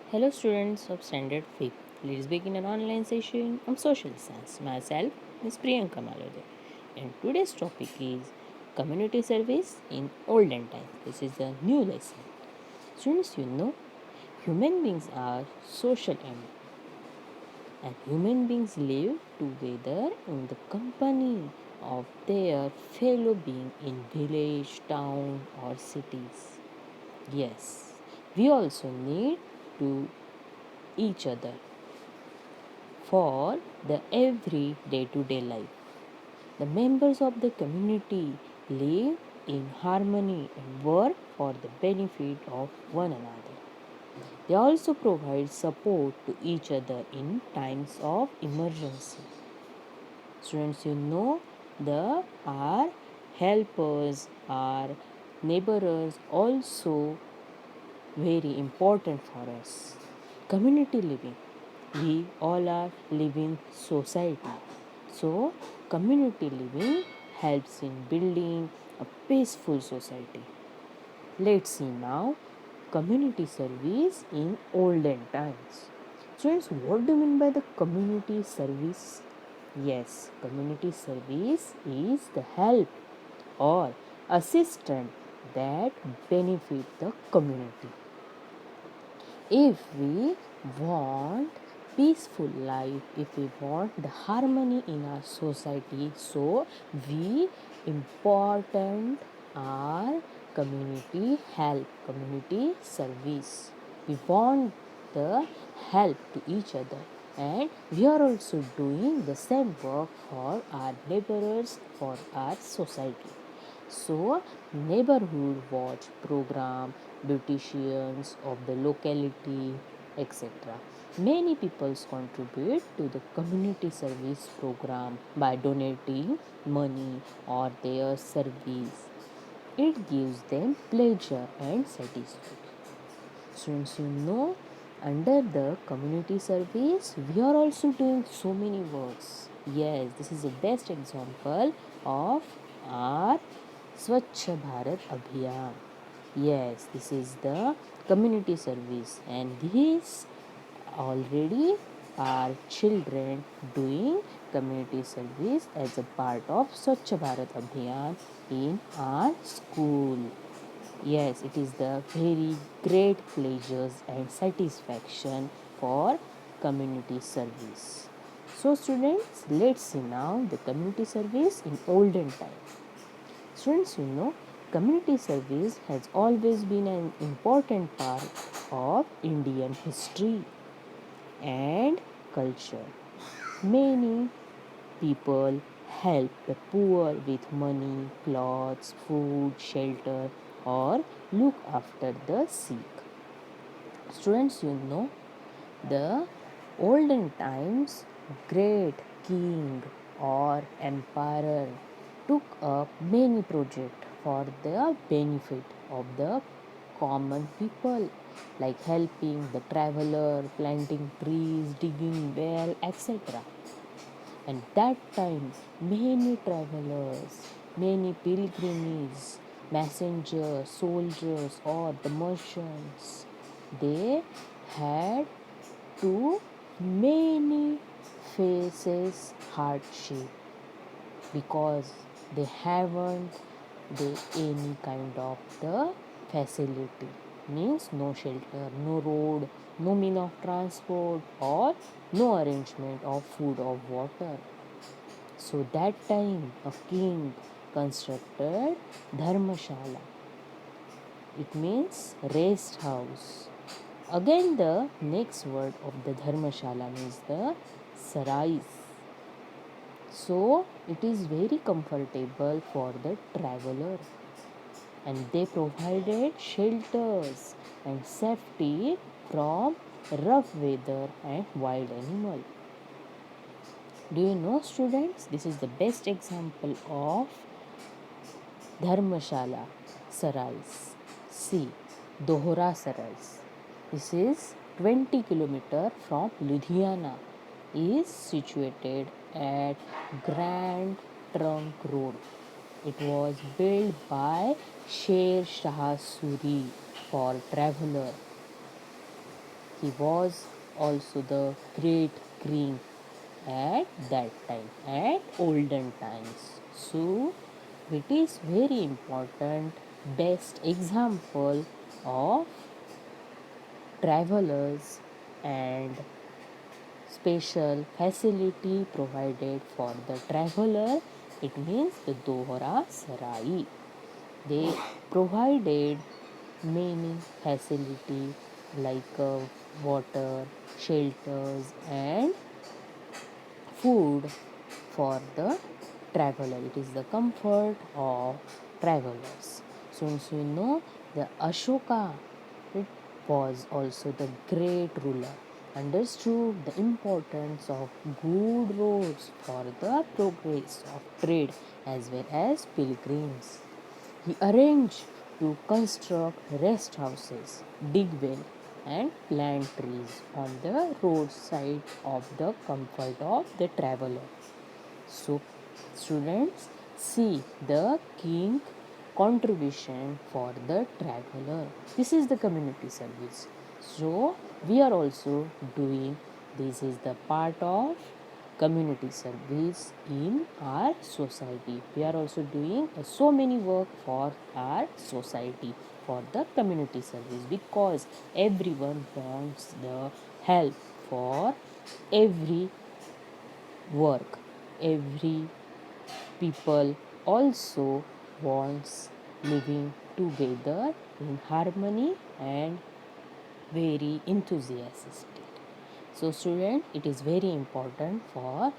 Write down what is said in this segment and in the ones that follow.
Hello, students of Standard 5th. Let's begin an online session on social science. Myself is Priyanka Malode, and today's topic is community service in olden times. This is a new lesson. Students, human beings are social animals, and human beings live together in the company of their fellow being in village, town, or cities. Yes, we also need to each other for the every day to day life. The members of the community live in harmony and work for the benefit of one another. They also provide support to each other in times of emergency. Students, the our helpers, our neighbors also very important for us. Community living. We all are living society. So, community living helps in building a peaceful society. Let's see now community service in olden times. Students, what do you mean by the community service? Yes, community service is the help or assistance that benefit the community. If we want peaceful life, if we want the harmony in our society, so we important our community help, community service. We want the help to each other, and we are also doing the same work for our neighbors, for our society. So, neighborhood watch program, beauticians of the locality, etc. Many people contribute to the community service program by donating money or their service. It gives them pleasure and satisfaction. Students, under the community service, we are also doing so many works. Yes, this is the best example of our Swachh Bharat Abhiyan. Yes, this is the community service, and these already are children doing community service as a part of Swachh Bharat Abhiyan in our school. Yes, it is the very great pleasures and satisfaction for community service. So students, let's see now the community service in olden times. Students, community service has always been an important part of Indian history and culture. Many people help the poor with money, clothes, food, shelter, or look after the sick. Students, the olden times great king or emperor took up many projects for the benefit of the common people, like helping the traveler, planting trees, digging well, etc. And that time, many travelers, many pilgrims, messengers, soldiers, or the merchants, they had to many faces hardship because they haven't they any kind of the facility, means no shelter, no road, no mean of transport, or no arrangement of food or water. So that time a king constructed dharmashala. It means rest house. Again, the next word of the dharmashala means the sarais. So it is very comfortable for the traveler, and they provided shelters and safety from rough weather and wild animal. Do you know, students, this is the best example of Dharmashala Sarais. See, Dohra Sarais. This is 20 kilometers from Ludhiana. Is situated at Grand Trunk Road. It was built by Sher Shah Suri for traveler. He was also the great king at that time, at olden times. So it is very important, best example of travelers and special facility provided for the traveler. It means the Dohra Sarai. They provided many facility like water, shelters, and food for the traveler. It is the comfort of travelers. Since we know the Ashoka, it was also the great ruler, understood the importance of good roads for the progress of trade as well as pilgrims. He arranged to construct rest houses, dig well, and plant trees on the roadside of the comfort of the traveler. So, students, see the king contribution for the traveler. This is the community service. So, we are also doing this is the part of community service in our society. We are also doing so many work for our society for the community service because everyone wants the help for every work. Every people also wants living together in harmony and very enthusiastic. So student, it is very important for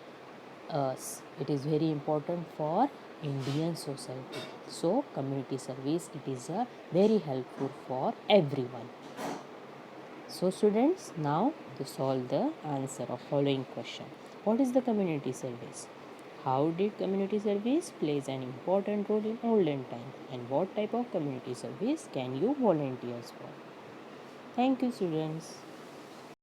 us. It is very important for Indian society. So community service, it is a very helpful for everyone. So students, now to solve the answer of following question. What is the community service? How did community service plays an important role in olden times, and what type of community service can you volunteer for? Thank you students.